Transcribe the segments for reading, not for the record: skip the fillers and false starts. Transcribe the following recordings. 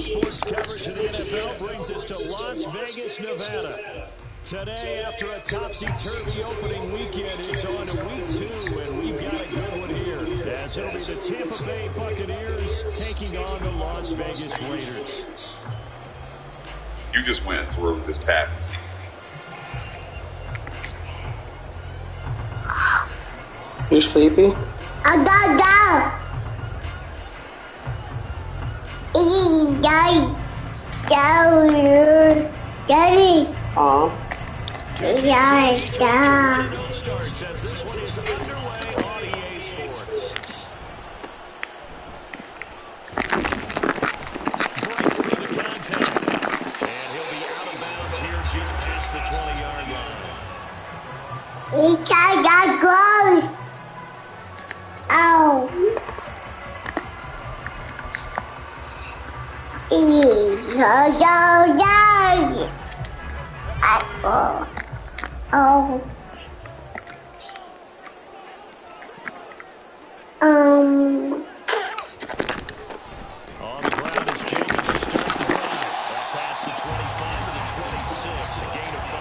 sports coverage of the NFL brings us to Las Vegas, Nevada. Today, after a topsy-turvy opening weekend, it's on to week 2, and we've got a good one here, as it'll be the Tampa Bay Buccaneers taking on the Las Vegas Raiders. You just went through this past season. You sleepy? Daddy. Starts as this one is underway on EA Sports. Breaks through the contact, and he'll be out of bounds here just past the 20-yard line. He got goal. Oh. Oh. On the ground is Jacobs to start the drive. Up past the 25 to the 26, a gain of 5.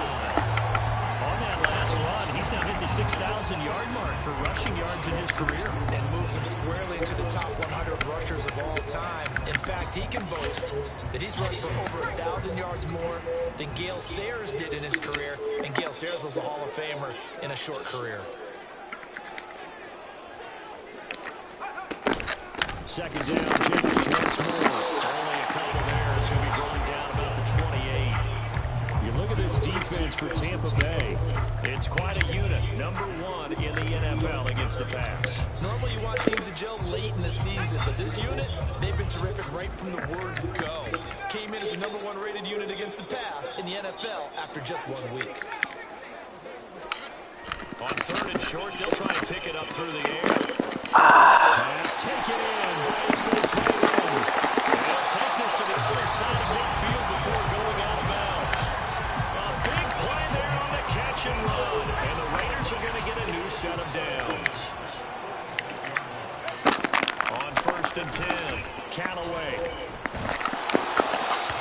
On that last run, he's now hit the 6,000-yard mark for rushing yards in his career. And moves him squarely into the top 100 rushers of all time. In fact, he can boast that he's rushed for over 1,000 yards more than Gale Sayers did in his career. And Gale Sayers was a Hall of Famer in a short career. Second down, Jacobs once more. Only a couple there. It's going to be drawn down about the 28. You look at this defense for Tampa Bay. It's quite a unit. Number 1 in the NFL against the pass. Normally you want teams to gel late in the season, but this unit, they've been terrific right from the word go. Came in as the number 1 rated unit against the pass in the NFL after just 1 week. On 3rd and short, they'll try and pick it up through the air. Pass taken in. He's going to take it in. They'll take this to the other side of midfield before going out of bounds. A big play there on the catch and run. And the Raiders are going to get a new set of downs. On 1st and 10, Callaway.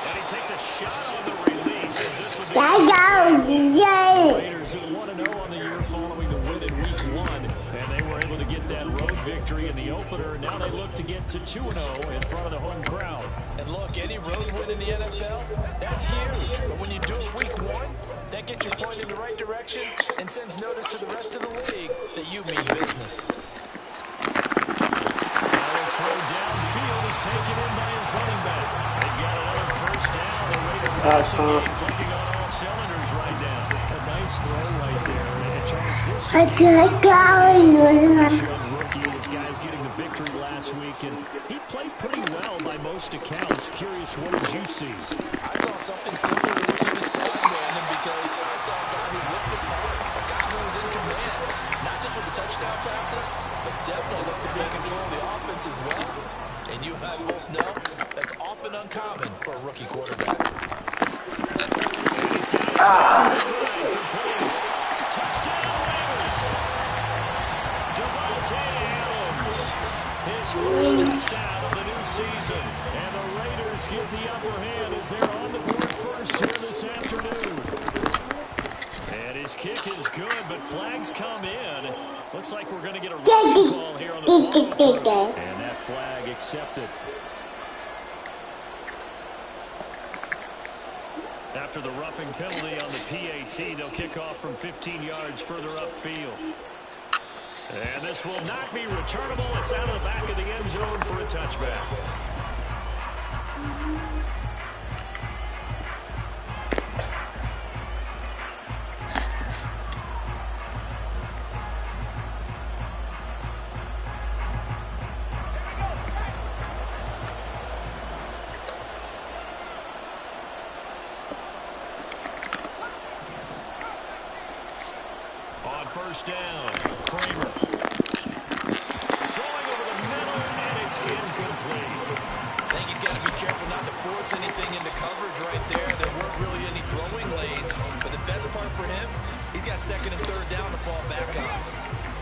And he takes a shot on the release. As this will be the Raiders at 1-0 on the year following the win in week 1. And they were able to get that road victory in the opener. Now they look to get to 2-0 in front of the home crowd. And look, any road win in the NFL, that's huge. But when you do it week 1, that gets you pointed in the right direction and sends notice to the rest of the league that you mean business. Now the throw downfield is taken in by his running back. They've got another first down. The Raiders clicking on all cylinders right now. A nice throw right there. And a chance this rookie. This guy's getting the victory last week, and he played pretty well by most accounts. Curious, what did you see? I saw something similar to what you described, Brandon, because I saw a guy who looked the part, a guy who was in command, not just with the touchdown passes, but definitely looked to be in control of the offense as well. And you and I both know that's often uncommon for a rookie quarterback. His first touchdown of the new season. And the Raiders get the upper hand as they're on the board first here this afternoon. And his kick is good, but flags come in. Looks like we're going to get a roughing call here on the ball. And that flag accepted. After the roughing penalty on the PAT, they'll kick off from 15 yards further upfield. And this will not be returnable. It's out of the back of the end zone for a touchback. On first down, Kramer. Throwing over the middle, and it's incomplete. I think he's got to be careful not to force anything into coverage right there. There weren't really any throwing lanes. But the best part for him, he's got 2nd and 3rd down to fall back on.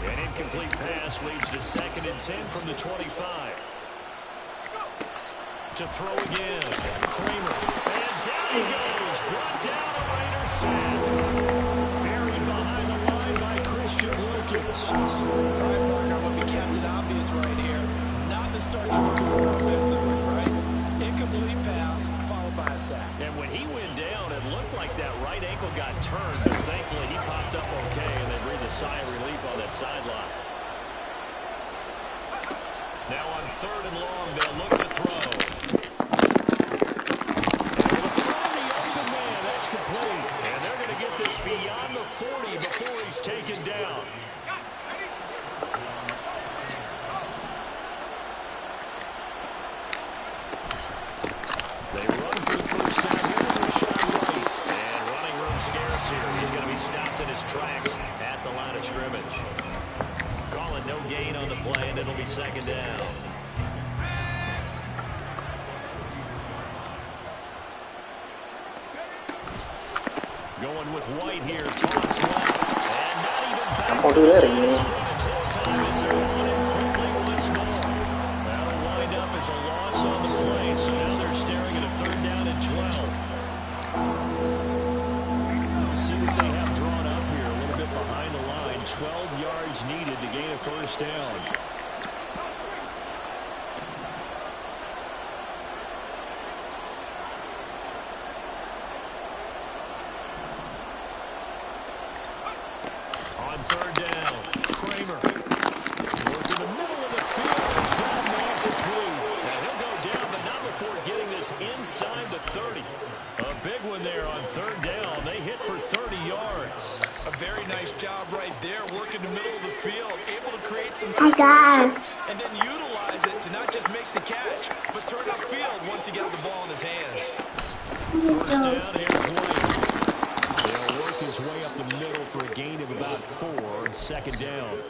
An incomplete pass leads to 2nd and 10 from the 25. To throw again. Kramer. And down he goes. Brought down a Raiders sack. Buried behind the line by Christian Wilkins. All right, partner, would be Captain Obvious right here. Not the start you're looking for offensively, right? Incomplete pass, followed by a sack. And when he went down, it looked like that right ankle got turned, but thankfully he popped up okay, and they breathed a sigh of relief on that sideline. Now on 3rd and long, they'll look to throw. That's complete. And they're going to get this beyond the 40 before he's taken down. They run for the first down. Right. And running room scarce here. He's going to be stopped in his tracks at the line of scrimmage. Calling no gain on the play, and it'll be 2nd down. Going with White here, toss left, and not even back. I'll do that again. This time is running quickly once more. That'll wind up as a loss on the play, so now they're staring at a 3rd down and 12. We'll see what they have drawn up here, a little bit behind the line. 12 yards needed to gain a 1st down. On 3rd down, Kramer. Work in the middle of the field. He's got a man complete. Now he'll go down, but not before getting this inside the 30. A big one there on 3rd down. They hit for 30 yards. A very nice job right there, working the middle of the field, able to create some I got separation, and then utilize it to not just make the catch, but turn upfield once he got the ball in his hands. 1st down, here's White. They'll work his way up the middle for a gain of about 4. 2nd down.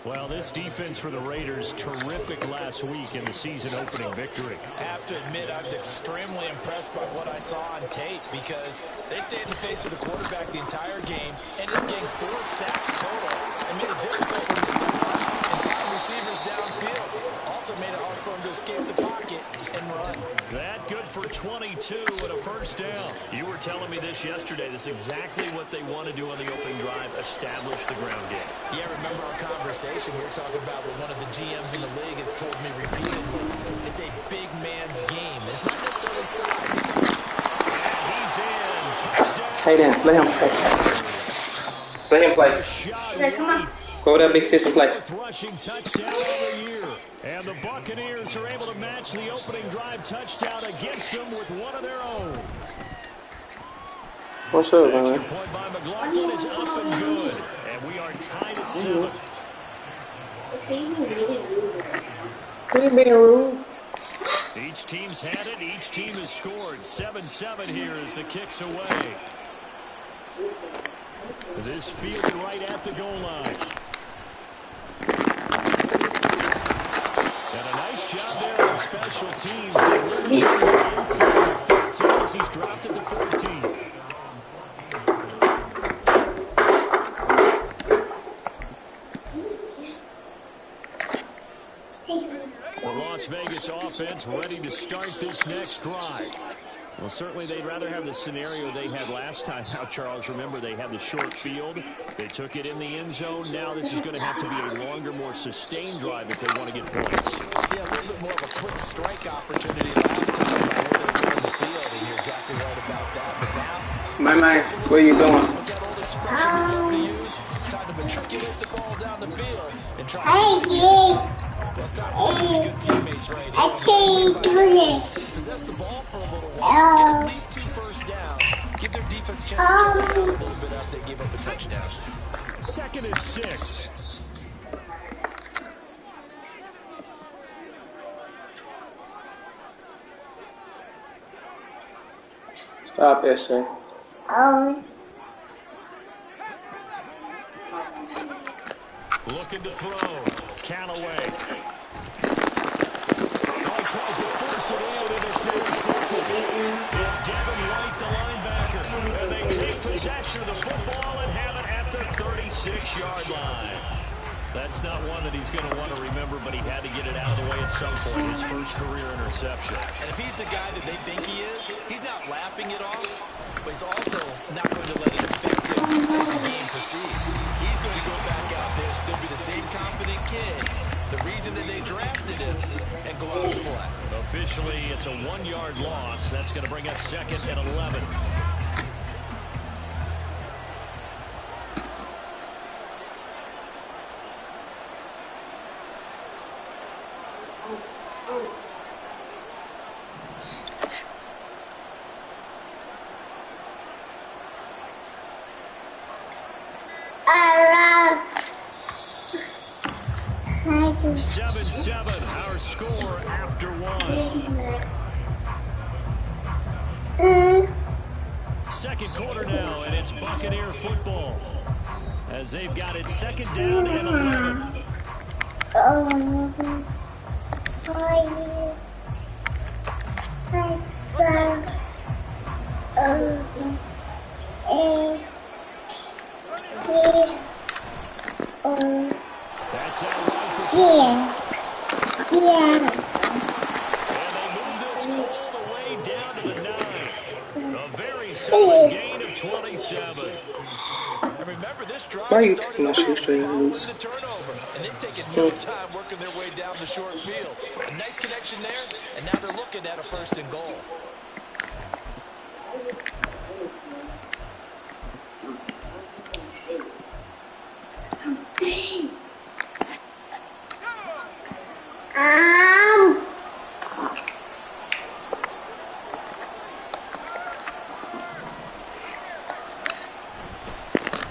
Well, this defense for the Raiders, terrific last week in the season-opening victory. I have to admit, I was extremely impressed by what I saw on tape because they stayed in the face of the quarterback the entire game, ended up getting 4 sacks total, and made it difficult for him to step up and find receivers downfield. Also made it hard for him to escape the pocket and run. That good for 22 and a 1st down. You were telling me this yesterday. This is exactly what they want to do on the opening drive, establish the ground game. Yeah, remember our conversation? We were talking about what one of the GMs in the league has told me repeatedly. It's a big man's game. It's not necessarily size. And he's in. Touchdown. Hey, Dan, let him play. Let him play. Come on. Go with that big system play. Rushing touchdown of the year. And the Buccaneers are able to match the opening drive touchdown against them with one of their own. What's up, Extra man? point by McLaughlin is up and good. And we are tied at 7. What are you being rude? Each team's had it. Each team has scored. 7-7 here as the kick's away. This fielded right at the goal line. And a nice job there on special teams. Inside the 15 as he's dropped it to 14. The Las Vegas offense ready to start this next drive. Well, certainly they'd rather have the scenario they had last time out, Charles. Remember, they had the short field. They took it in the end zone. Now this is going to have to be a longer, more sustained drive if they want to get points. Yeah, a little bit more of a quick strike opportunity last time by where they were in the field, and you're exactly right about that. But now, My man, what are you doing? what's that old expression you love to use? It's time to matriculate the ball down the field and try Hey, to yeah. well, it's time to be good teammates right here. I can't do this. Possess the ball for a little while, get at least 2 first downs, give their defense a chance to check it out a little bit after they give up a touchdown. 2nd and 6. Stop, SA. Looking to throw. Callaway. Tries to force it in, and it's intercepted. It's Devin White, the linebacker. And they take possession of the football and have it at the 36-yard line. That's not one that he's going to want to remember, but he had to get it out of the way at some point. His first career interception. interception. And if he's the guy that they think he is, he's not laughing it off, but he's also not going to let it affect him as the game proceeds. He's going to go back out there, still be the same confident kid, the reason that they drafted him, and go out and play. Officially, it's a 1-yard loss. That's going to bring up 2nd and 11. I 7-7, our score after 1. love. Second quarter now, and it's Buccaneer football. As they've got it 2nd down and 11. Oh, That's outside for yeah. And they move this all the way down to the 9. A very solid gain of 27. And remember, this drive Why are you started taking my off shoestrings following loose? the turnover, and they've taken no time working their way down the short field. A nice connection there, and now they're looking at a 1st and goal. I'm saying.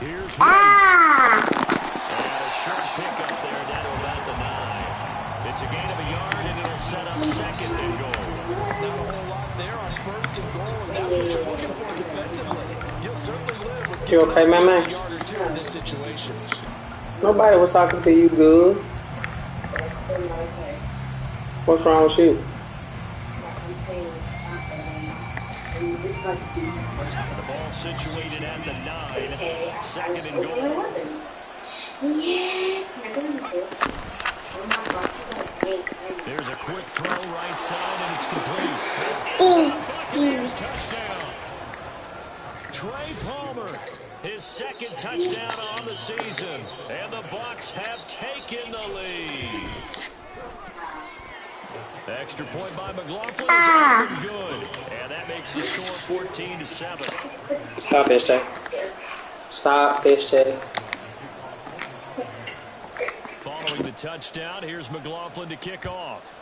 Here's Wade. And a short pickup there down to about the 9. It's a gain of a yard, and it'll set up 2nd and goal. Not a whole lot there on 1st and goal, and that's what you're looking for defensively. You'll certainly live with You okay, my man? a yard or 2 in this situation. Nobody was talking to you good. What's wrong with you? The ball situated at the 9. 2nd and goal. There's a quick throw right side, and it's complete. Buccaneers touchdown. Trey Palmer, his 2nd touchdown on the season, and the Bucs have taken the lead. Extra point by McLaughlin is up and good, and that makes the score 14-7. Stop, SJ. Stop, SJ. Following the touchdown, here's McLaughlin to kick off.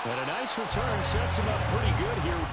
And a nice return sets him up pretty good here.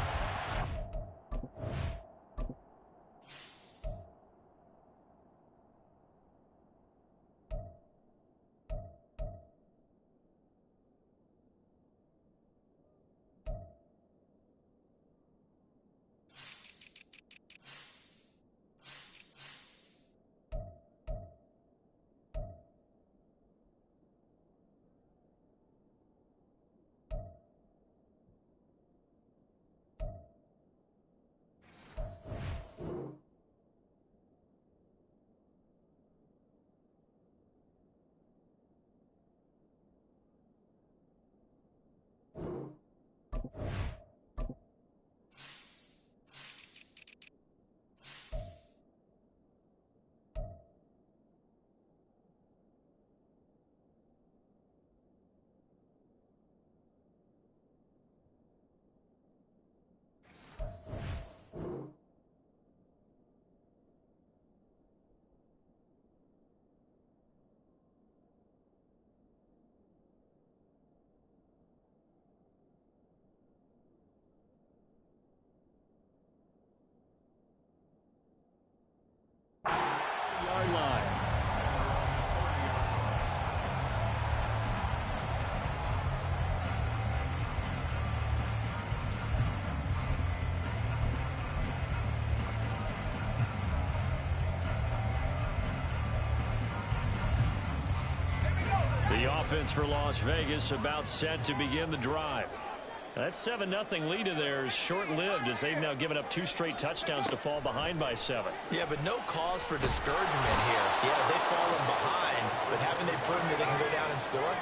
Yard line. The offense for Las Vegas about set to begin the drive. That 7-0 lead of theirs short-lived as they've now given up 2 straight touchdowns to fall behind by 7. Yeah, but no cause for discouragement here. Yeah, they've fallen behind, but haven't they proven that they can go down and score?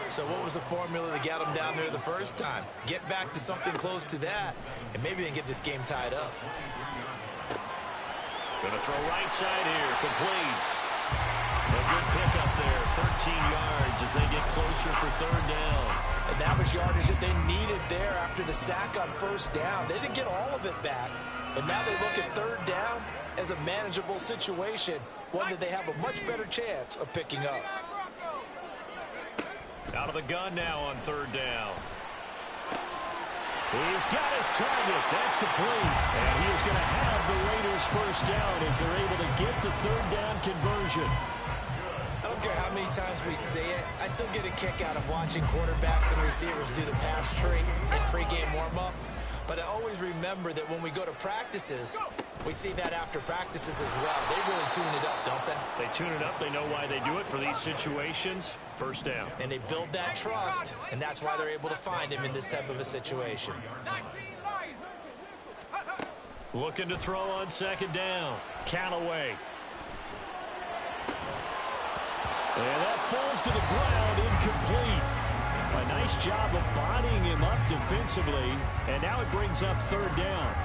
So what was the formula that got them down there the first time? Get back to something close to that, and maybe they can get this game tied up. Going to throw right side here, complete. A good pickup there, 13 yards as they get closer for 3rd down. And that was yardage that they needed there after the sack on 1st down. They didn't get all of it back, and now they look at 3rd down as a manageable situation, one that they have a much better chance of picking up. Out of the gun now on 3rd down. He's got his target. That's complete. And he is going to have the Raiders 1st down as they're able to get the 3rd down conversion. I don't care how many times we say it, I still get a kick out of watching quarterbacks and receivers do the pass tree in pregame warm-up. But I always remember that when we go to practices, we see that after practices as well. They really tune it up, don't they? They tune it up. They know why they do it for these situations. 1st down. And they build that trust, and that's why they're able to find him in this type of a situation. Looking to throw on 2nd down. Callaway. And that falls to the ground, incomplete. A nice job of bodying him up defensively, and now it brings up 3rd down.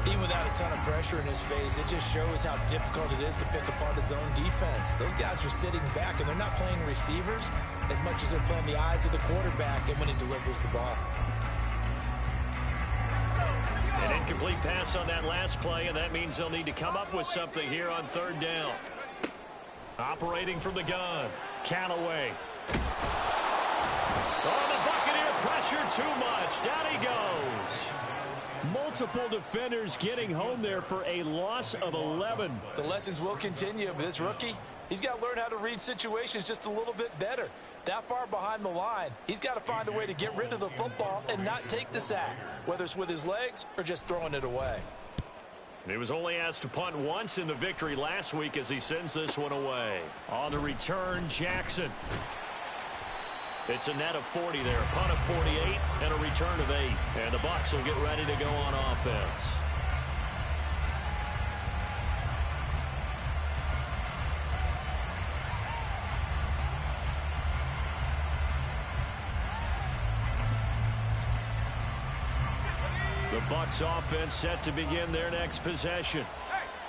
Even without a ton of pressure in his face, it just shows how difficult it is to pick apart his own defense. Those guys are sitting back, and they're not playing receivers as much as they're playing the eyes of the quarterback and when he delivers the ball. An incomplete pass on that last play, and that means they'll need to come up with something here on 3rd down. Operating from the gun, Callaway. Oh, the Buccaneer pressure too much. Down he goes. Multiple defenders getting home there for a loss of 11. The lessons will continue, but this rookie, he's got to learn how to read situations just a little bit better. That far behind the line, he's got to find a way to get rid of the football and not take the sack, whether it's with his legs or just throwing it away. He was only asked to punt once in the victory last week as he sends this one away. On the return, Jackson. It's a net of 40 there. Punt of 48 and a return of 8. And the Bucs will get ready to go on offense. The Bucs offense set to begin their next possession.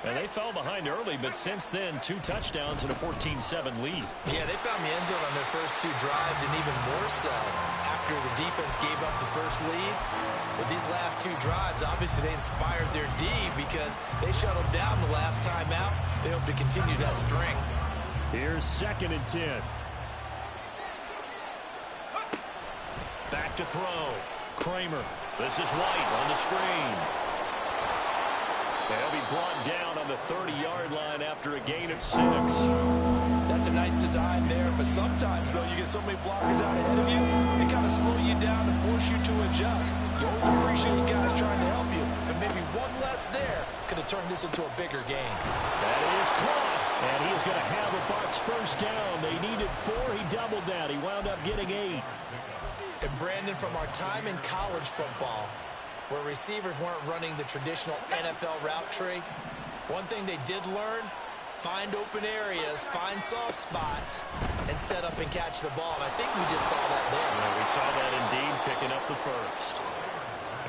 And they fell behind early, but since then, 2 touchdowns and a 14-7 lead. Yeah, they found the end zone on their first 2 drives, and even more so after the defense gave up the first lead. With these last 2 drives, obviously they inspired their D because they shut them down the last time out. They hope to continue that string. Here's 2nd and 10. Back to throw. Kramer. This is White on the screen. They'll be brought down on the 30-yard line after a gain of 6. That's a nice design there, but sometimes, though, you get so many blockers out ahead of you, they kind of slow you down and force you to adjust. You always appreciate guys trying to help you, but maybe one less there could have turned this into a bigger game. That is caught, and he is going to have a Bucs 1st down. They needed 4. He doubled that. He wound up getting 8. And, Brandon, from our time in college football, where receivers weren't running the traditional NFL route tree, one thing they did learn, find open areas, find soft spots, and set up and catch the ball. And I think we just saw that there. Yeah, we saw that indeed, picking up the 1st.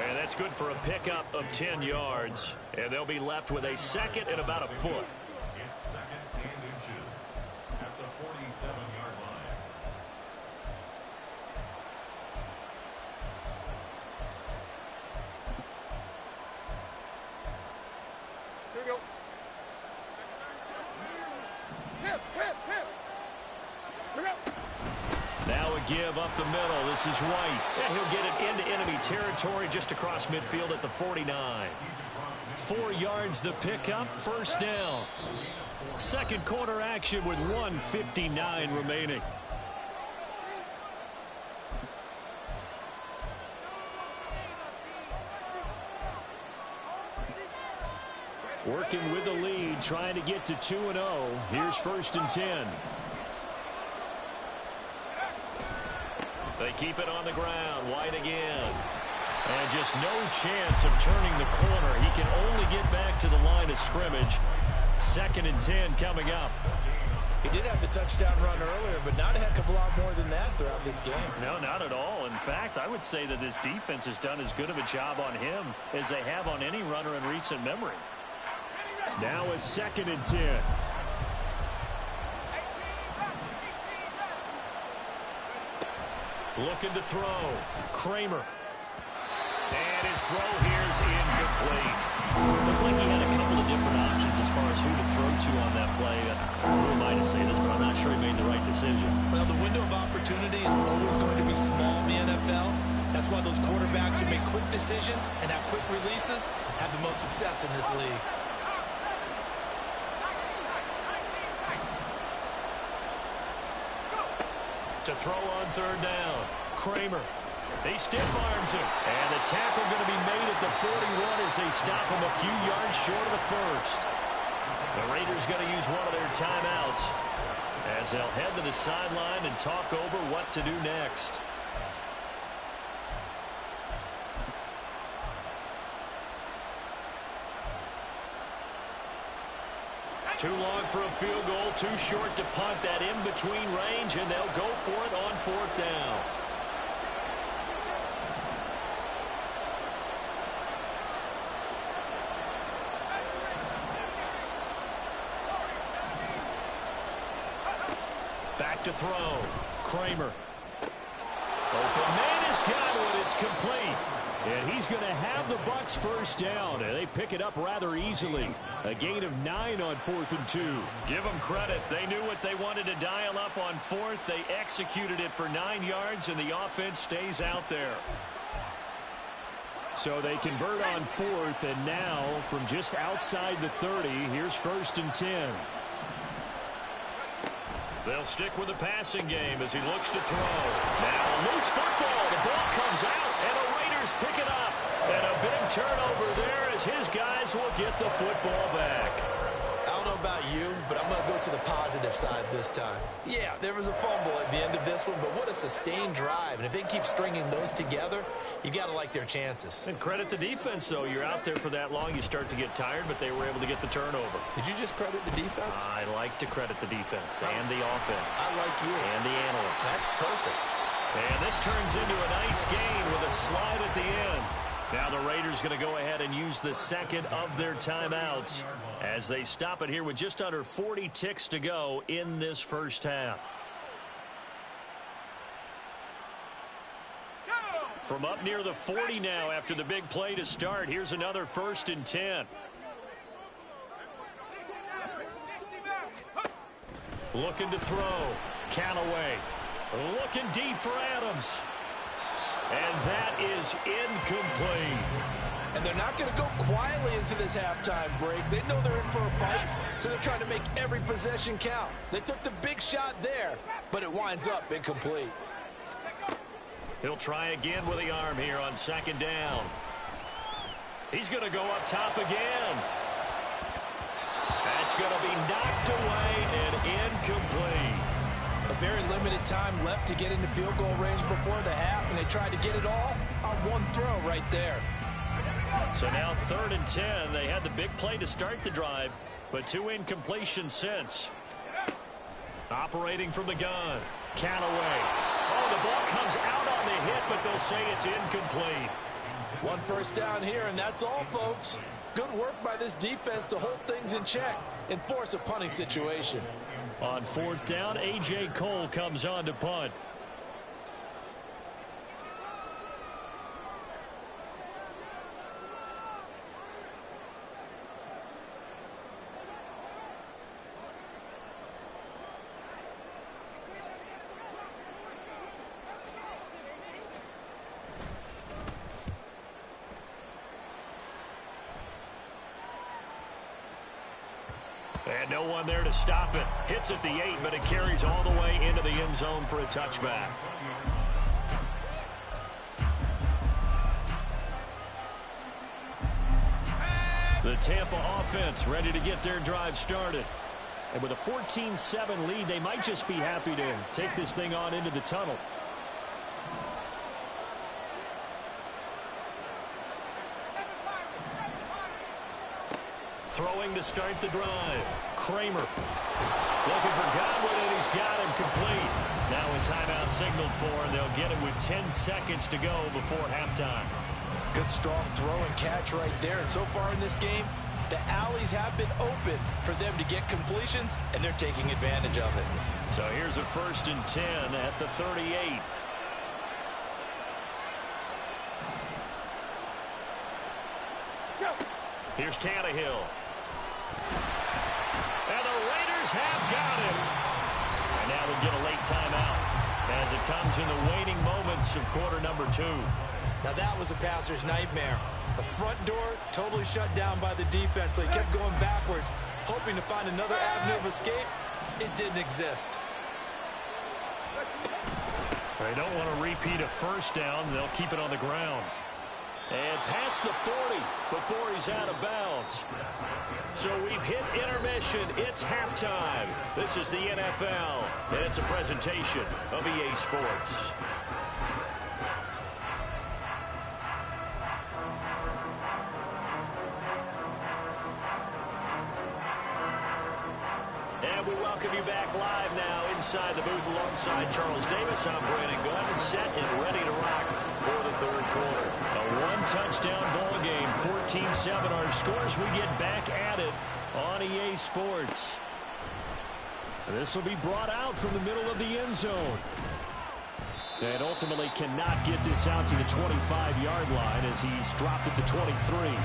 And that's good for a pickup of 10 yards. And they'll be left with a 2nd and about a foot. It's 2nd and inches at the 47-yard line. Here we go. Hip. Here we go. Now a give up the middle. This is White. And he'll get it into enemy territory just across midfield at the 49. 4 yards the pickup, 1st down. 2nd quarter action with 1:59 remaining. Working with the lead, trying to get to 2-0. Here's 1st and 10. They keep it on the ground. White again. And just no chance of turning the corner. He can only get back to the line of scrimmage. 2nd and 10 coming up. He did have the touchdown run earlier, but not a heck of a lot more than that throughout this game. No, not at all. In fact, I would say that this defense has done as good of a job on him as they have on any runner in recent memory. Now it's 2nd and 10. Looking to throw. Kramer. And his throw here is incomplete. Looked like he had a couple of different options as far as who to throw to on that play. Who am I to say this, but I'm not sure he made the right decision. Well, the window of opportunity is always going to be small in the NFL. That's why those quarterbacks who make quick decisions and have quick releases have the most success in this league. To throw on 3rd down. Kramer. He stiff arms him. And the tackle going to be made at the 41 as they stop him a few yards short of the first. The Raiders going to use one of their timeouts as they'll head to the sideline and talk over what to do next. Too long for a field goal, too short to punt. That in-between range, and they'll go for it on 4th down. Back to throw. Kramer. Open man has got it. It's complete. And he's going to have the Bucs 1st down, and they pick it up rather easily. A gain of 9 on 4th and 2. Give them credit. They knew what they wanted to dial up on 4th. They executed it for 9 yards, and the offense stays out there. So they convert on 4th, and now from just outside the 30, here's 1st and 10. They'll stick with the passing game as he looks to throw. Now a loose football. The ball comes out, and the Raiders pick it up. And a big turnover there as his guys will get the football back. I don't know about you, but I'm going to go to the positive side this time. Yeah, there was a fumble at the end of this one, but what a sustained drive. And if they keep stringing those together, you got to like their chances. And credit the defense, though. You're out there for that long, you start to get tired, but they were able to get the turnover. Did you just credit the defense? I like to credit the defense and the offense. I like you. And the analysts. That's perfect. And this turns into a nice gain with a slide at the end. Now the Raiders going to go ahead and use the 2nd of their timeouts as they stop it here with just under 40 ticks to go in this 1st half. From up near the 40 now after the big play to start, here's another 1st and 10. Looking to throw. Callaway. Looking deep for Adams. And that is incomplete. And they're not going to go quietly into this halftime break. They know they're in for a fight, so they're trying to make every possession count. They took the big shot there, but it winds up incomplete. He'll try again with the arm here on 2nd down. He's going to go up top again. That's going to be knocked away and incomplete. A very limited time left to get into field goal range before the half, and they tried to get it all on one throw right there. So now 3rd and 10. They had the big play to start the drive, but 2 incompletions since. Operating from the gun. Callaway. Oh, the ball comes out on the hit, but they'll say it's incomplete. 1 1st down here, and that's all, folks. Good work by this defense to hold things in check and force a punting situation. On 4th down, A.J. Cole comes on to punt. And no one there to stop it. Hits at the 8, but it carries all the way into the end zone for a touchback. The Tampa offense ready to get their drive started. And with a 14-7 lead, they might just be happy to take this thing on into the tunnel. Throwing to start the drive. Kramer looking for Godwin, and he's got him complete. Now a timeout signaled for, and they'll get it with 10 seconds to go before halftime. Good, strong throw and catch right there. And so far in this game, the alleys have been open for them to get completions, and they're taking advantage of it. So here's a 1st and 10 at the 38. Here's Tannehill. And the Raiders have got him. And now we'll get a late timeout as it comes in the waning moments of quarter number 2. Now that was a passer's nightmare. The front door totally shut down by the defense. So he kept going backwards, hoping to find another avenue of escape. It didn't exist. They don't want to repeat a 1st down. They'll keep it on the ground. And past the 40 before he's out of bounds. So we've hit intermission. It's halftime. This is the NFL, and it's a presentation of EA Sports. And we welcome you back live now inside the booth alongside Charles Davis. I'm Brandon Gunn, set and ready to rock for the 3rd quarter. A one-touchdown ball game, 14-7 our scores. We get back at it on EA Sports. This will be brought out from the middle of the end zone. And ultimately cannot get this out to the 25-yard line as he's dropped at the 23.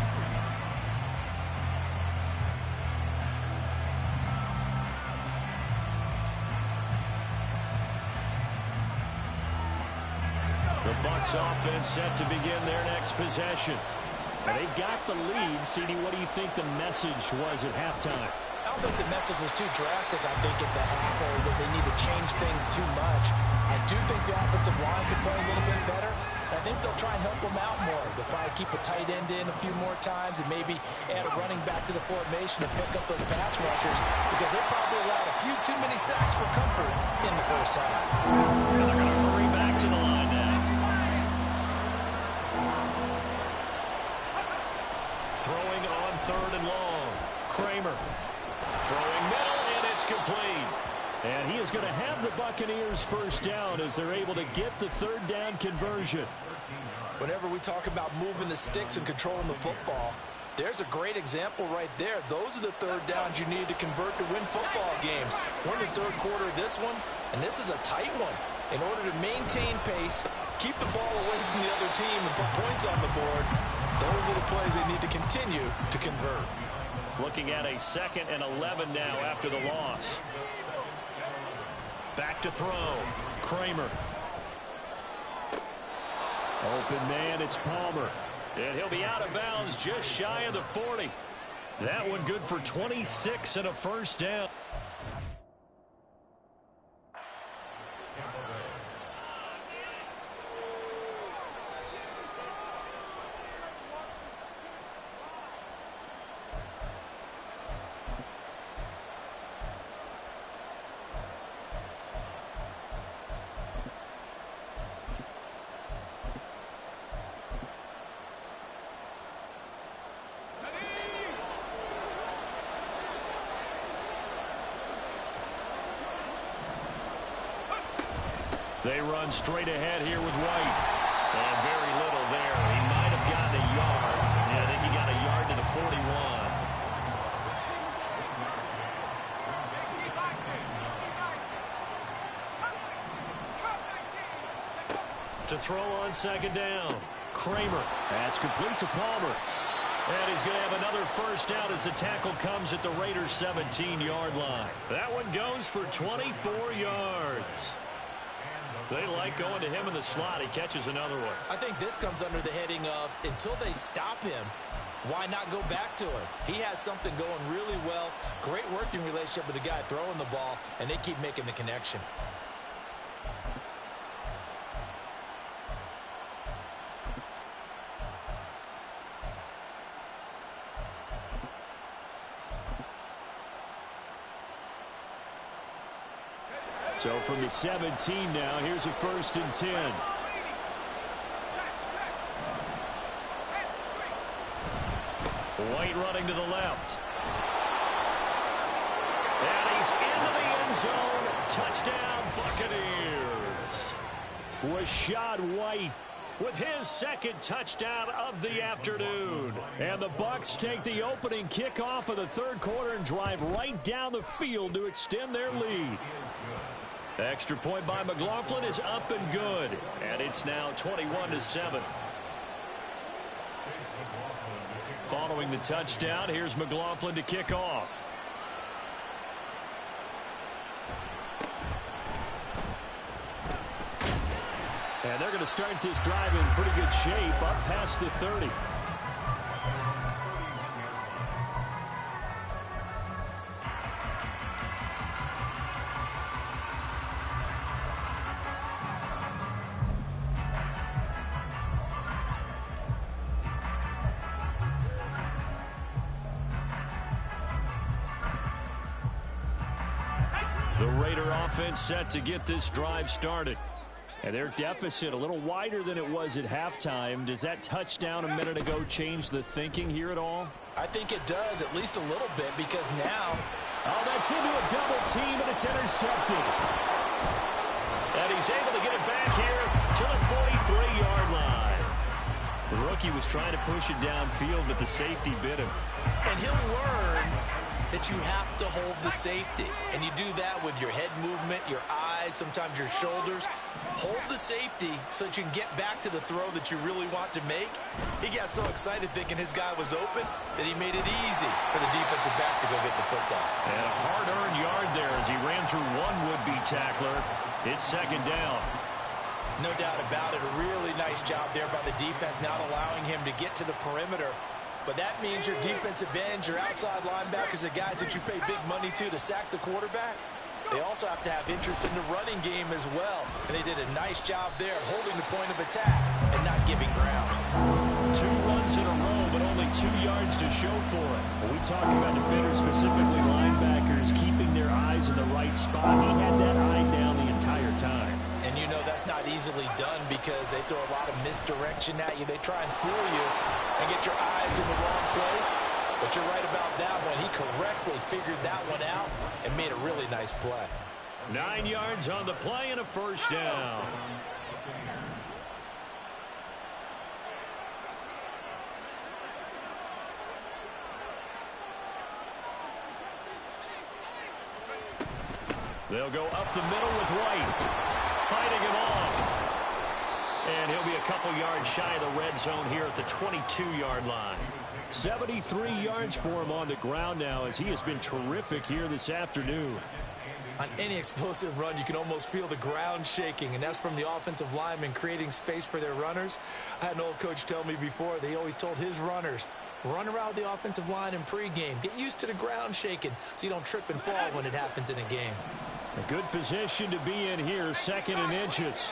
The Bucs offense set to begin their next possession. And they've got the lead. CD, what do you think the message was at halftime? I don't think the message was too drastic, I think, at the half, or that they need to change things too much. I do think the offensive line could play a little bit better. I think they'll try and help them out more. They'll probably keep a tight end in a few more times and maybe add a running back to the formation to pick up those pass rushers, because they probably allowed a few too many sacks for comfort in the 1st half. And they're going to hurry back to the line now. Throwing on 3rd and long. Kramer throwing middle, and it's complete. And he is going to have the Buccaneers 1st down as they're able to get the 3rd down conversion. Whenever we talk about moving the sticks and controlling the football, there's a great example right there. Those are the 3rd downs you need to convert to win football games. We're in the 3rd quarter of this one, and this is a tight one. In order to maintain pace, keep the ball away from the other team, and put points on the board, those are the plays they need to continue to convert. Looking at a 2nd and 11 now after the loss. Back to throw. Kramer. Open man, it's Palmer. And he'll be out of bounds just shy of the 40. That one good for 26 and a 1st down. They run straight ahead here with White. And very little there. He might have gotten a yard. Yeah, I think he got a yard to the 41. To throw on 2nd down. Kramer. That's complete to Palmer. And he's going to have another 1st down as the tackle comes at the Raiders' 17-yard line. That one goes for 24 yards. They like going to him in the slot. He catches another one. I think this comes under the heading of, until they stop him, why not go back to him? He has something going really well. Great working relationship with the guy throwing the ball, and they keep making the connection. So from the 17 now, here's a 1st and 10. White running to the left. is into the end zone. Touchdown, Buccaneers. Rashad White with his second touchdown of the afternoon. And the Bucs take the opening kickoff of the third quarter and drive right down the field to extend their lead. Extra point by McLaughlin is up and good. And it's now 21-7. Following the touchdown, here's McLaughlin to kick off. And they're going to start this drive in pretty good shape, up past the 30. The Raider offense set to get this drive started. And their deficit a little wider than it was at halftime. Does that touchdown a minute ago change the thinking here at all? I think it does, at least a little bit, because now... Oh, that's into a double team, and it's intercepted. And he's able to get it back here to the 43-yard line. The rookie was trying to push it downfield, but the safety bit him. And he'll learn that you have to hold the safety. And you do that with your head movement, your eyes, sometimes your shoulders. Hold the safety so that you can get back to the throw that you really want to make. He got so excited thinking his guy was open that he made it easy for the defensive back to go get the football. And a hard-earned yard there as he ran through one would-be tackler. It's second down. No doubt about it. A really nice job there by the defense, not allowing him to get to the perimeter. But that means your defensive ends, your outside linebackers, the guys that you pay big money to sack the quarterback, they also have to have interest in the running game as well. And they did a nice job there holding the point of attack and not giving ground. 2 runs in a row, but only 2 yards to show for it. When we talk about defenders, specifically linebackers, keeping their eyes in the right spot, he had that eye down the entire time. And you know that's not easily done because they throw a lot of misdirection at you. They try and fool you and get your eyes in the wrong place. But you're right about that one. He correctly figured that one out and made a really nice play. 9 yards on the play and a first down. They'll go up the middle with White, fighting him off. And he'll be a couple yards shy of the red zone here at the 22-yard line. 73 yards for him on the ground now as he has been terrific here this afternoon. On any explosive run, you can almost feel the ground shaking, and that's from the offensive linemen creating space for their runners. I had an old coach tell me before, they always told his runners, run around the offensive line in pregame. Get used to the ground shaking so you don't trip and fall when it happens in a game. A good position to be in here, 2nd and inches.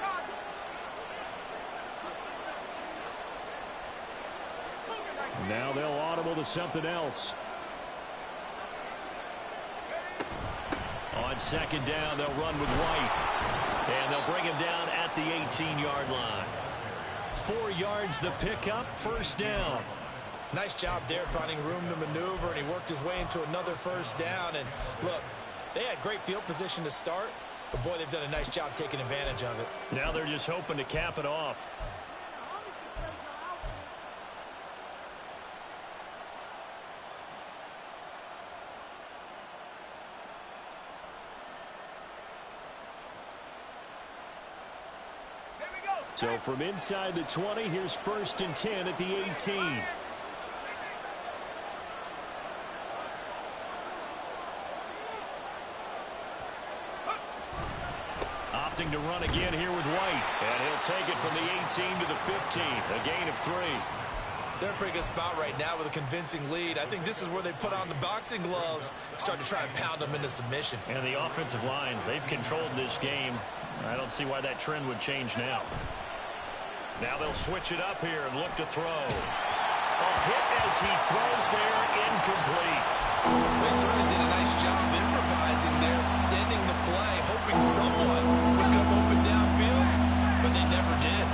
Now they'll audible to something else. On 2nd down, they'll run with White. And they'll bring him down at the 18-yard line. 4 yards the pickup, first down. Nice job there finding room to maneuver, and he worked his way into another first down. And look, they had great field position to start, but boy, they've done a nice job taking advantage of it. Now they're just hoping to cap it off. So from inside the 20, here's 1st and 10 at the 18. Opting to run again here with White. And he'll take it from the 18 to the 15. A gain of 3. They're in a pretty good spot right now with a convincing lead. I think this is where they put on the boxing gloves, start to try and pound them into submission. And the offensive line, they've controlled this game. I don't see why that trend would change now. Now they'll switch it up here and look to throw. A hit as he throws there, incomplete. They certainly did a nice job improvising there, extending the play, hoping someone would come open downfield, but they never did.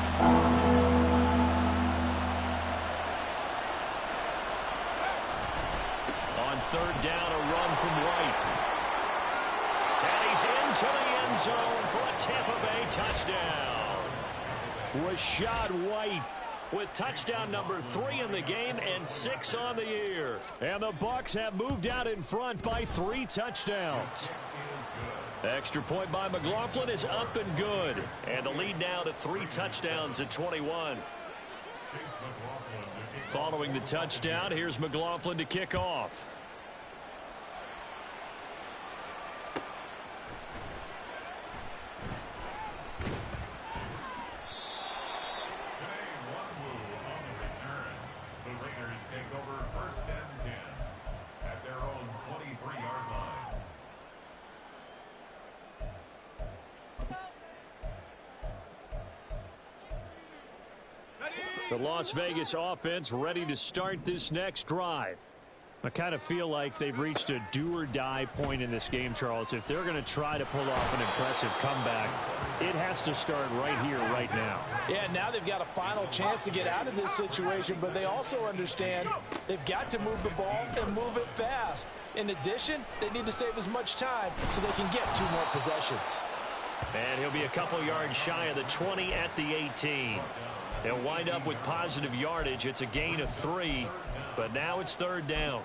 On 3rd down, a run from White. He's into the end zone for a Tampa Bay touchdown. Rachaad White with touchdown number 3 in the game and 6 on the year. And the Bucs have moved out in front by 3 touchdowns. Extra point by McLaughlin is up and good. And the lead now to 3 touchdowns at 21. Following the touchdown, here's McLaughlin to kick off. Take over 1st and 10 at their own 23-yard line. The Las Vegas offense ready to start this next drive. I kind of feel like they've reached a do-or-die point in this game, Charles. If they're going to try to pull off an impressive comeback, it has to start right here, right now. Yeah, now they've got a final chance to get out of this situation, but they also understand they've got to move the ball and move it fast. In addition, they need to save as much time so they can get 2 more possessions. And he'll be a couple yards shy of the 20 at the 18. They'll wind up with positive yardage. It's a gain of 3, but now it's 3rd down.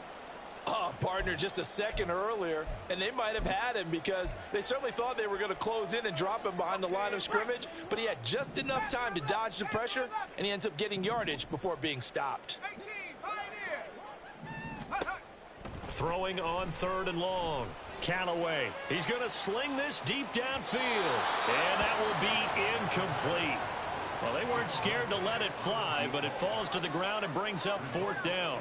Oh, partner, just a second earlier, and they might have had him because they certainly thought they were going to close in and drop him behind the line of scrimmage, but he had just enough time to dodge the pressure, and he ends up getting yardage before being stopped. Throwing on 3rd and long. Callaway. He's going to sling this deep downfield, and that will be incomplete. Well, they weren't scared to let it fly, but it falls to the ground and brings up 4th down.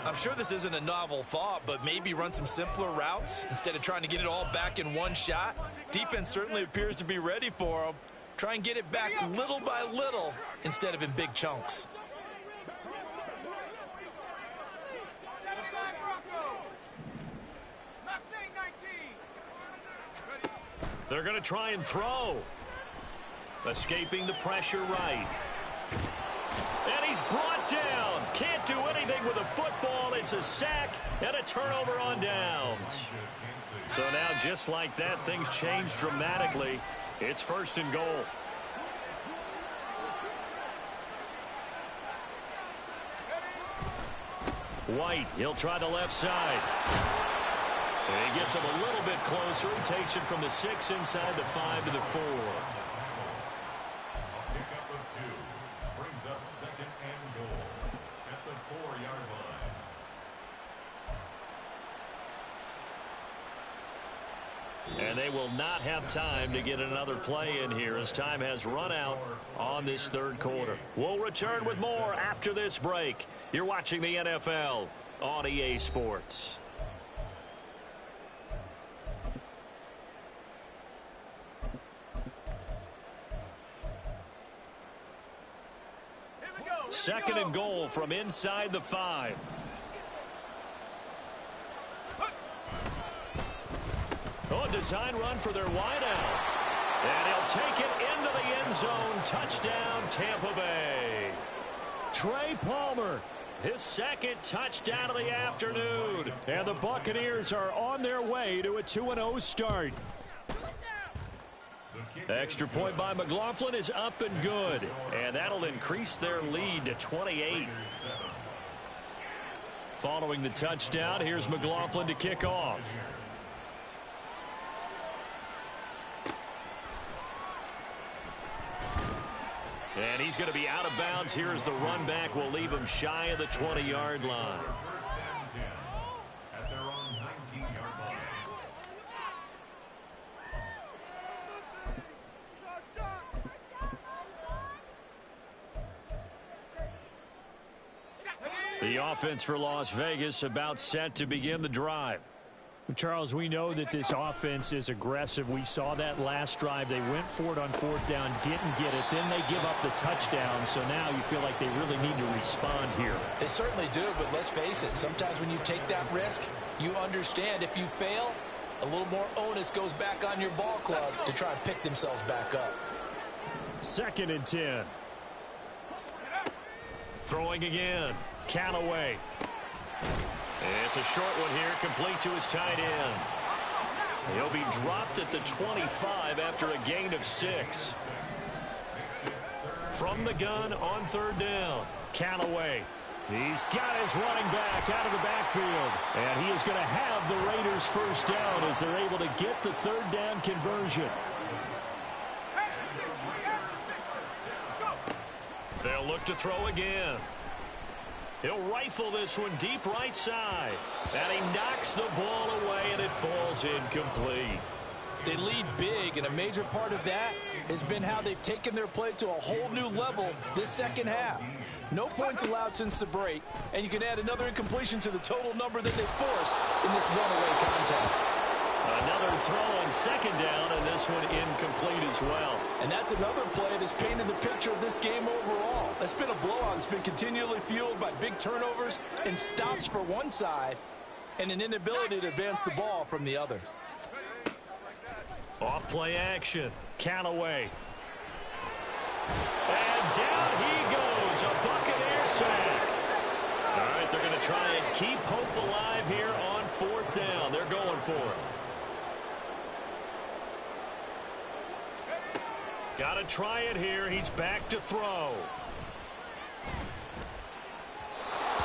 I'm sure this isn't a novel thought, but maybe run some simpler routes instead of trying to get it all back in one shot. Defense certainly appears to be ready for them. Try and get it back little by little instead of in big chunks. They're going to try and throw. Escaping the pressure right. And he's brought down. Can't do anything with a football. It's a sack and a turnover on downs. So now, just like that, things change dramatically. It's 1st and goal. White, he'll try the left side. And he gets him a little bit closer. He takes it from the 6 inside the 5 to the 4. Pickup of 2 brings up 2nd and goal at the 4-yard line. And they will not have time to get another play in here as time has run out on this 3rd quarter. We'll return with more after this break. You're watching the NFL on EA Sports. Second and goal from inside the 5. Oh, design run for their wideout. And he'll take it into the end zone. Touchdown, Tampa Bay. Trey Palmer, his 2nd touchdown of the afternoon. And the Buccaneers are on their way to a 2-0 start. Extra point by McLaughlin is up and good. And that'll increase their lead to 28. Following the touchdown, here's McLaughlin to kick off. And he's going to be out of bounds here as the run back will leave him shy of the 20-yard line. 1st and 10 at their own 19-yard line. The offense for Las Vegas about set to begin the drive. Charles, we know that this offense is aggressive. We saw that last drive. They went for it on 4th down, didn't get it. Then they give up the touchdown. So now you feel like they really need to respond here. They certainly do, but let's face it. Sometimes when you take that risk, you understand if you fail, a little more onus goes back on your ball club to try and pick themselves back up. 2nd and 10. Throwing again. Callaway. It's a short one here, complete to his tight end. He'll be dropped at the 25 after a gain of 6. From the gun on 3rd down, Callaway. He's got his running back out of the backfield. And he is going to have the Raiders first down as they're able to get the 3rd down conversion. They'll look to throw again. He'll rifle this one deep right side. And he knocks the ball away, and it falls incomplete. They lead big, and a major part of that has been how they've taken their play to a whole new level this second half. No points allowed since the break, and you can add another incompletion to the total number that they forced in this runaway contest. Another throw on 2nd down, and this one incomplete as well. And that's another play that's painted the picture of this game overall. It's been a blowout. It's been continually fueled by big turnovers and stops for one side and an inability to advance the ball from the other. Off play action. Callaway. And down he goes. A Buccaneer sack. All right, they're going to try and keep hope alive here on 4th down. They're going for it. Got to try it here. He's back to throw.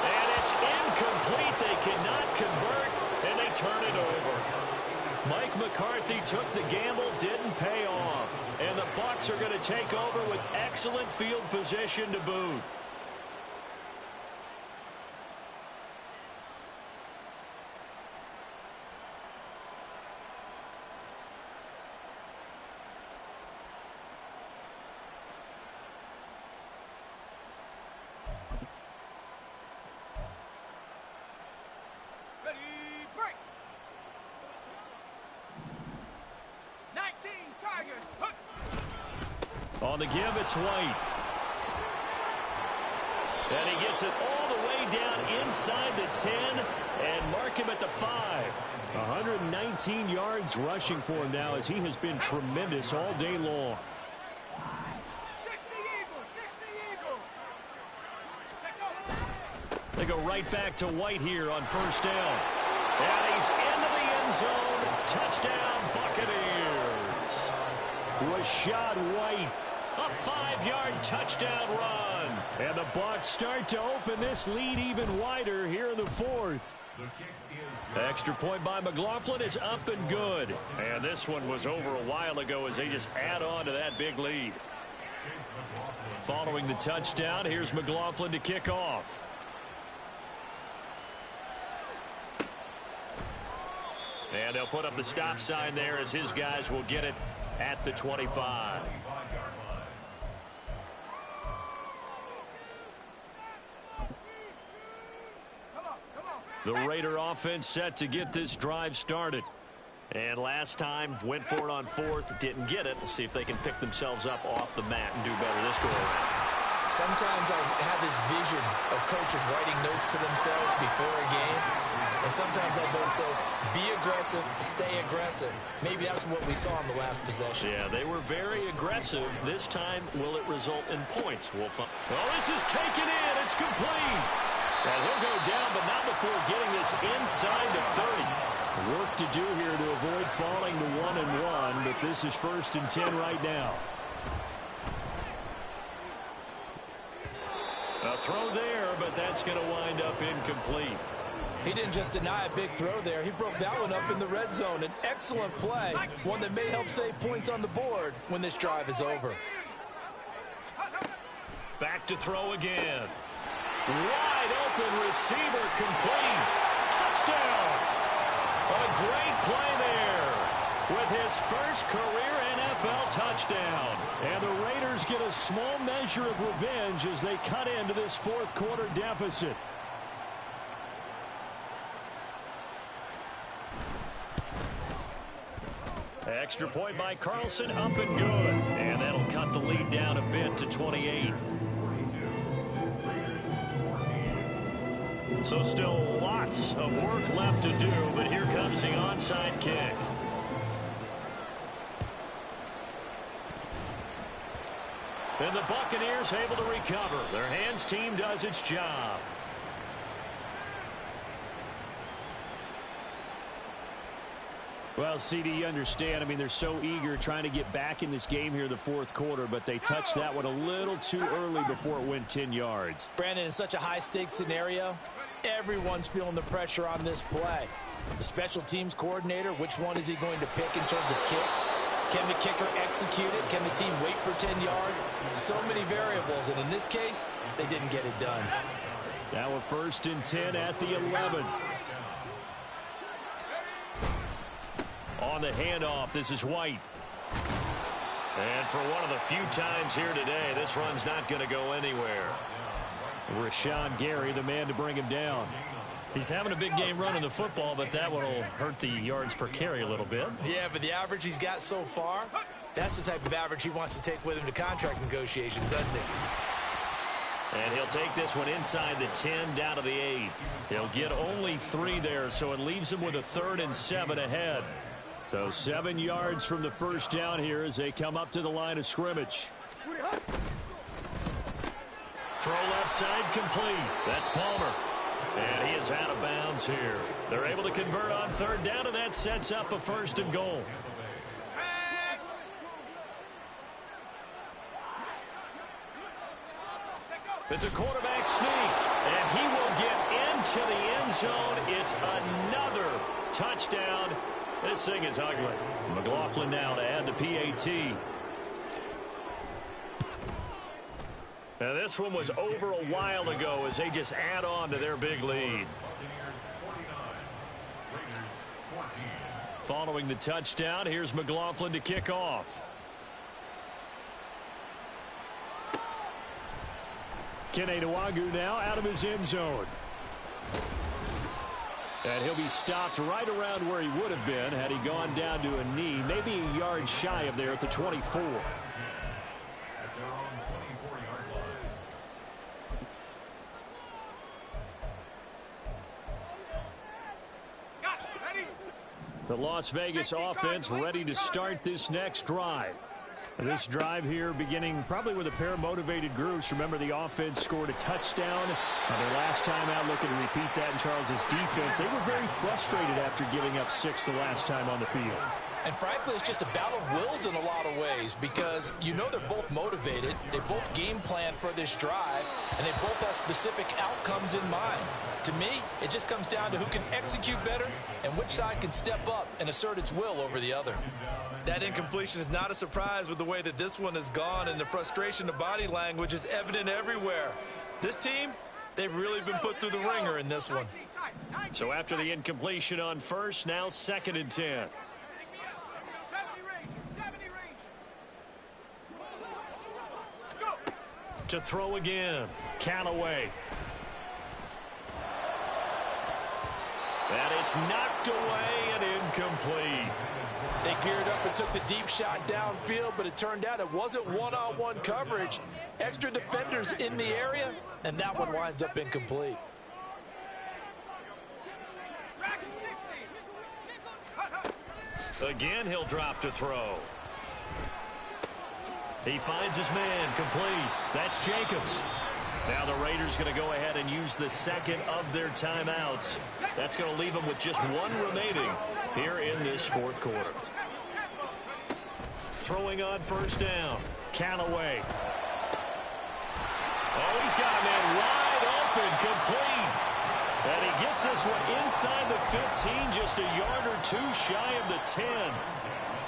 And it's incomplete. They cannot convert, and they turn it over. Mike McCarthy took the gamble, didn't pay off. And the Bucs are going to take over with excellent field position to boot. On the give, it's White. And he gets it all the way down inside the 10 and mark him at the 5. 119 yards rushing for him now as he has been tremendous all day long. They go right back to White here on 1st down. And he's into the end zone. Touchdown, Buccaneers. Rashad White. A 5-yard touchdown run. And the Bucs start to open this lead even wider here in the 4th. Extra point by McLaughlin is up and good. And this one was over a while ago as they just add on to that big lead. Following the touchdown, here's McLaughlin to kick off. And they'll put up the stop sign there as his guys will get it at the 25. The Raider offense set to get this drive started. And last time, went for it on 4th, didn't get it. We'll see if they can pick themselves up off the mat and do better this go around. Sometimes I have this vision of coaches writing notes to themselves before a game. And sometimes that note says, be aggressive, stay aggressive. Maybe that's what we saw in the last possession. Yeah, they were very aggressive. This time, will it result in points? Oh, this is taken in. It's complete. And he'll go down, but not before getting this inside the 30. Work to do here to avoid falling to 1-1, but this is 1st and 10 right now. A throw there, but that's going to wind up incomplete. He didn't just deny a big throw there. He broke that one up in the red zone. An excellent play, one that may help save points on the board when this drive is over. Back to throw again. Wide open receiver complete. Touchdown. A great play there with his first career NFL touchdown. And the Raiders get a small measure of revenge as they cut into this 4th quarter deficit. Extra point by Carlson, up and good. And that'll cut the lead down a bit to 28. So still lots of work left to do, but here comes the onside kick. And the Buccaneers able to recover. Their hands team does its job. Well, CD, you understand. I mean, they're so eager trying to get back in this game here in the fourth quarter, but they touched that one a little too early before it went 10 yards. Brandon, in such a high-stakes scenario, everyone's feeling the pressure on this play. The special teams coordinator, which one is he going to pick in terms of kicks? Can the kicker execute it? Can the team wait for 10 yards? So many variables, and in this case, they didn't get it done. Now a 1st and 10 at the 11. On the handoff, this is White. And for one of the few times here today, this run's not going to go anywhere. Rashawn Gary, the man to bring him down. He's having a big game running the football, but that one will hurt the yards per carry a little bit. Yeah, but the average he's got so far, that's the type of average he wants to take with him to contract negotiations, doesn't he? And he'll take this one inside the 10 down to the 8. He'll get only 3 there, so it leaves him with a 3rd and 7 ahead. So 7 yards from the first down here as they come up to the line of scrimmage. Throw left side complete. That's Palmer. And he is out of bounds here. They're able to convert on 3rd down, and that sets up a 1st and goal. It's a quarterback sneak, and he will get into the end zone. It's another touchdown. This thing is ugly. McLaughlin now to add the PAT. Now this one was over a while ago as they just add on to their big lead. Following the touchdown, here's McLaughlin to kick off. Kene Nwagu now out of his end zone. And he'll be stopped right around where he would have been had he gone down to a knee, maybe a yard shy of there at the 24. The Las Vegas offense ready to start this next drive. This drive here beginning probably with a pair of motivated groups. Remember, the offense scored a touchdown. Their last time out, looking to repeat that in Charles's defense. They were very frustrated after giving up 6 the last time on the field. And frankly, it's just a battle of wills in a lot of ways because you know they're both motivated. They both game plan for this drive, and they both have specific outcomes in mind. To me, it just comes down to who can execute better and which side can step up and assert its will over the other. That incompletion is not a surprise with the way that this one has gone, and the frustration, the body language is evident everywhere. This team, they've really been put through the ringer in this one. So after the incompletion on 1st, now 2nd and 10. To throw again, Callaway. And it's knocked away and incomplete. They geared up and took the deep shot downfield, but it turned out it wasn't one-on-one coverage. Extra defenders in the area, and that one winds up incomplete. Again, he'll drop to throw. He finds his man, complete. That's Jacobs. Now the Raiders going to go ahead and use the 2nd of their timeouts. That's going to leave them with just 1 remaining here in this 4th quarter. Throwing on 1st down, Callaway. Oh, he's got a man wide open, complete. And he gets this one inside the 15, just a yard or 2 shy of the 10.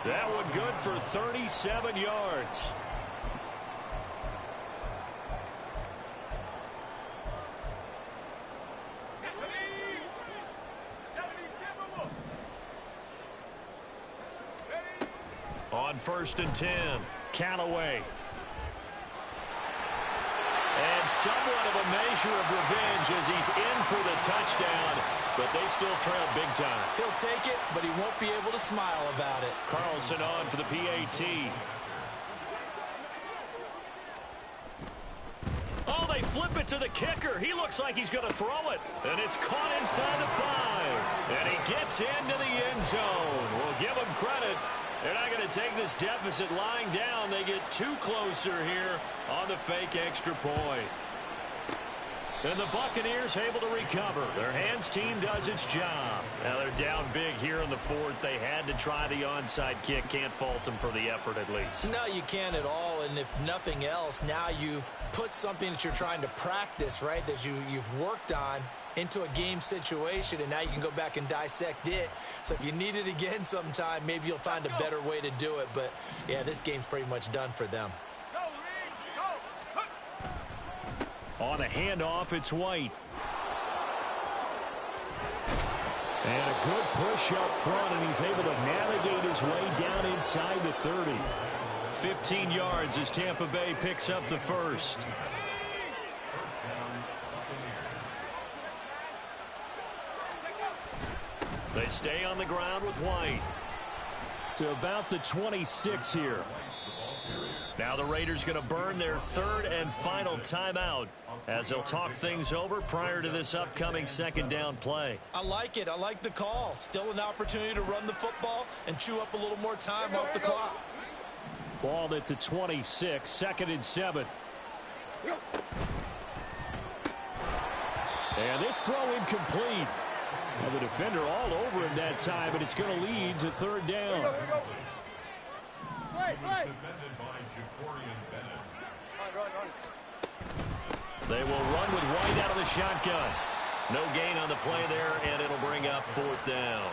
That one good for 37 yards. On 1st and 10, Callaway. And somewhat of a measure of revenge as he's in for the touchdown, but they still trail big time. He'll take it, but he won't be able to smile about it. Carlson on for the PAT. Oh, they flip it to the kicker. He looks like he's going to throw it, and it's caught inside the 5. And he gets into the end zone. We'll give him credit. They're not going to take this deficit lying down. They get 2 closer here on the fake extra point. And the Buccaneers able to recover. Their hands team does its job. Now they're down big here in the fourth. They had to try the onside kick. Can't fault them for the effort at least. No, you can't at all. And if nothing else, now you've put something that you're trying to practice, right, that you've worked on into a game situation, and now you can go back and dissect it. So if you need it again sometime, maybe you'll find a better way to do it. But, yeah, this game's pretty much done for them. On the handoff, it's White. And a good push up front, and he's able to navigate his way down inside the 30. 15 yards as Tampa Bay picks up the first. They stay on the ground with White. To about the 26 here. Now the Raiders going to burn their third and final timeout as they'll talk things over prior to this upcoming second down play. I like it. I like the call. Still an opportunity to run the football and chew up a little more time off the clock. Ball at the 26, 2nd and 7. And this throw incomplete. Now the defender all over him that time, and it's going to lead to third down. They will run with White out of the shotgun. No gain on the play there, and it'll bring up fourth down.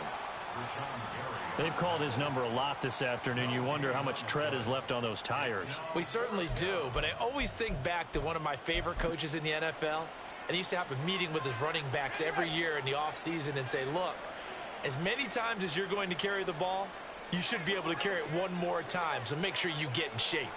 They've called his number a lot this afternoon. You wonder how much tread is left on those tires. We certainly do, but I always think back to one of my favorite coaches in the NFL, and he used to have a meeting with his running backs every year in the offseason and say, look, as many times as you're going to carry the ball, you should be able to carry it one more time, so make sure you get in shape.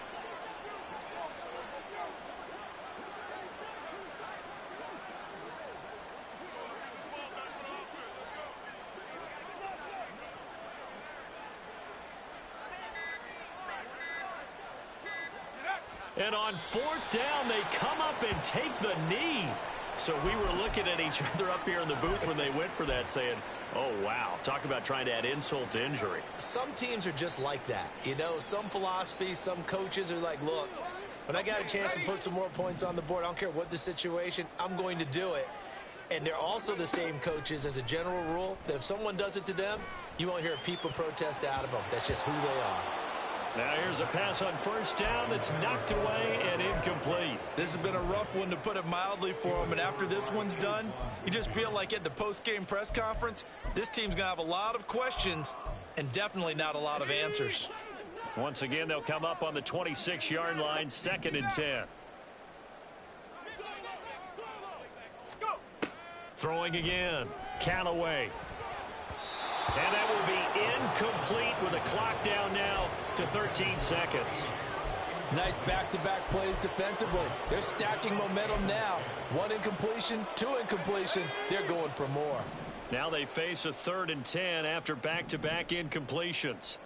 And on fourth down, they come up and take the knee. So we were looking at each other up here in the booth when they went for that saying, oh, wow, talk about trying to add insult to injury. Some teams are just like that. You know, some philosophies, some coaches are like, look, when I got a chance to put some more points on the board, I don't care what the situation, I'm going to do it. And they're also the same coaches as a general rule that if someone does it to them, you won't hear people protest out of them. That's just who they are. Now here's a pass on first down that's knocked away and incomplete. This has been a rough one, to put it mildly, for them. And after this one's done, you just feel like at the post-game press conference, this team's going to have a lot of questions and definitely not a lot of answers. Once again, they'll come up on the 26-yard line, 2nd and 10. Throwing again. Callaway. And that will be incomplete with a clock down now to 13 seconds. Nice back-to-back plays defensively. They're stacking momentum now. 1 incompletion, 2 incompletion. They're going for more. Now they face a 3rd and 10 after back-to-back incompletions.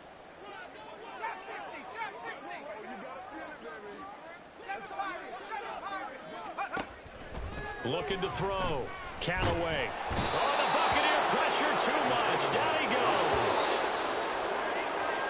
Looking to throw. Callaway. Oh, the Buccaneer pressure too much. Down he goes.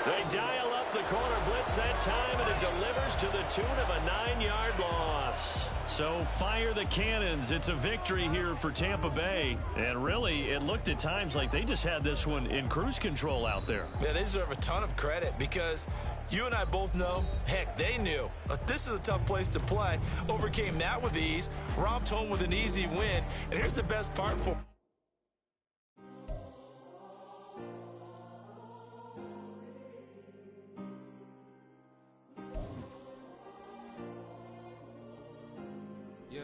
They dial up the corner blitz that time, and it delivers to the tune of a 9-yard loss. So fire the cannons. It's a victory here for Tampa Bay. And really, it looked at times like they just had this one in cruise control out there. Yeah, they deserve a ton of credit because you and I both know, heck, they knew. But this is a tough place to play. Overcame that with ease, romped home with an easy win. And here's the best part for Yeah.